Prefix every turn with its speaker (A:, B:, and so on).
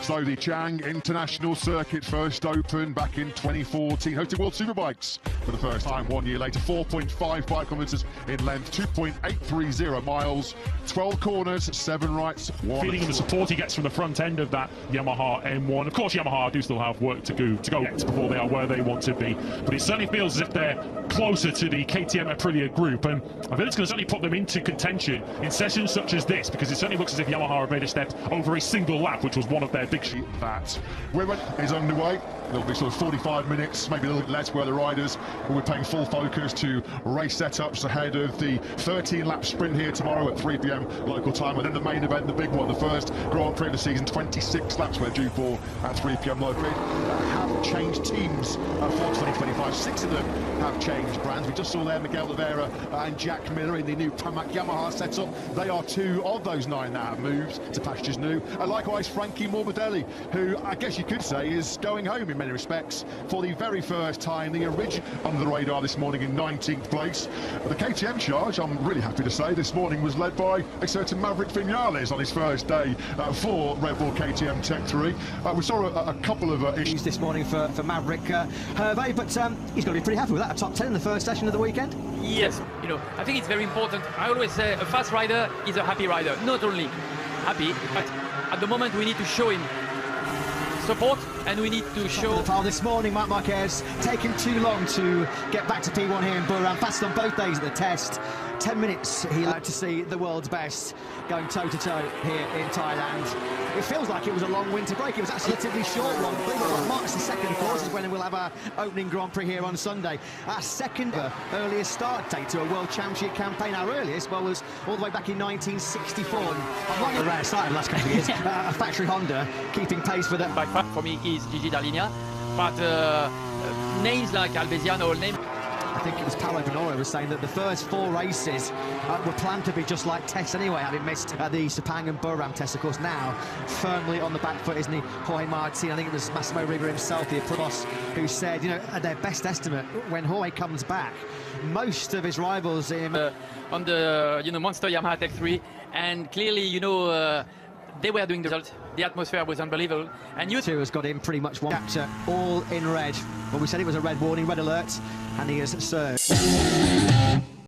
A: So the Chang International Circuit first opened back in 2014, hosting World Superbikes for the first time 1 year later. 4.55 kilometers in length, 2.830 miles, 12 corners, 7 rights, 1.
B: Feeling the support he gets from the front end of that Yamaha M1. Of course, Yamaha do still have work to go before they are where they want to be, but it certainly feels as if they're closer to the KTM Aprilia group, and I think it's going to certainly put them into contention in sessions such as this, because it certainly looks as if Yamaha have made a step over a single lap, which was one of their big
A: that Women is underway. There'll be sort of 45 minutes, maybe a little bit less, where the riders will be paying full focus to race setups ahead of the 13-lap sprint here tomorrow at 3 p.m. local time, and then the main event, the big one, the first Grand Prix of the season. 26 laps we're due for at 3 p.m. local. Have changed teams for 2025. 6 of them have changed brands. We just saw there Miguel Oliveira and Jack Miller in the new Pramac Yamaha setup. They are 2 of those 9 that have moved to pastures new. And likewise, Frankie Morbidelli, who I guess you could say is going home in many respects for the very first time. The original under the radar this morning in 19th place. The KTM charge, I'm really happy to say, this morning was led by a certain Maverick Vinales on his first day for Red Bull KTM Tech 3. We saw a couple of issues
C: this morning for Maverick Hervé, but he's got to be pretty happy with that. A top 10 in the first session of the weekend.
D: Yes, you know, I think it's very important. I always say a fast rider is a happy rider. Not only happy, but at the moment we need to show him support, and we need to show
C: the pile this morning. Marc Marquez taking too long to get back to P1 here in Buriram. Fast on both days of the test. 10 minutes he liked to see the world's best going toe-to-toe here in Thailand. It feels like it was a long winter break. It was actually a relatively short one. March the 2nd, of course, is when we'll have our opening Grand Prix here on Sunday. Our second earliest start date to a World Championship campaign. Our earliest, well, was all the way back in 1964. A rare sight in the last couple of years. A factory Honda keeping pace for them.
D: By far, for me, is Gigi Dall'Igna, but names like Albesian or name.
C: I think it was Paolo Bonora was saying that the first 4 races were planned to be just like tests anyway, having missed the Sepang and Buriram tests. Of course, now firmly on the back foot, isn't he? Jorge Martin, I think it was Massimo Riva himself, the boss, who said, you know, at their best estimate, when Jorge comes back, most of his rivals
D: on the Monster Yamaha Tech 3, and clearly, you know, they were doing the result. The atmosphere was unbelievable, and you
C: two has got him pretty much one chapter all in red. But we said it was a red warning, red alert, and he has served.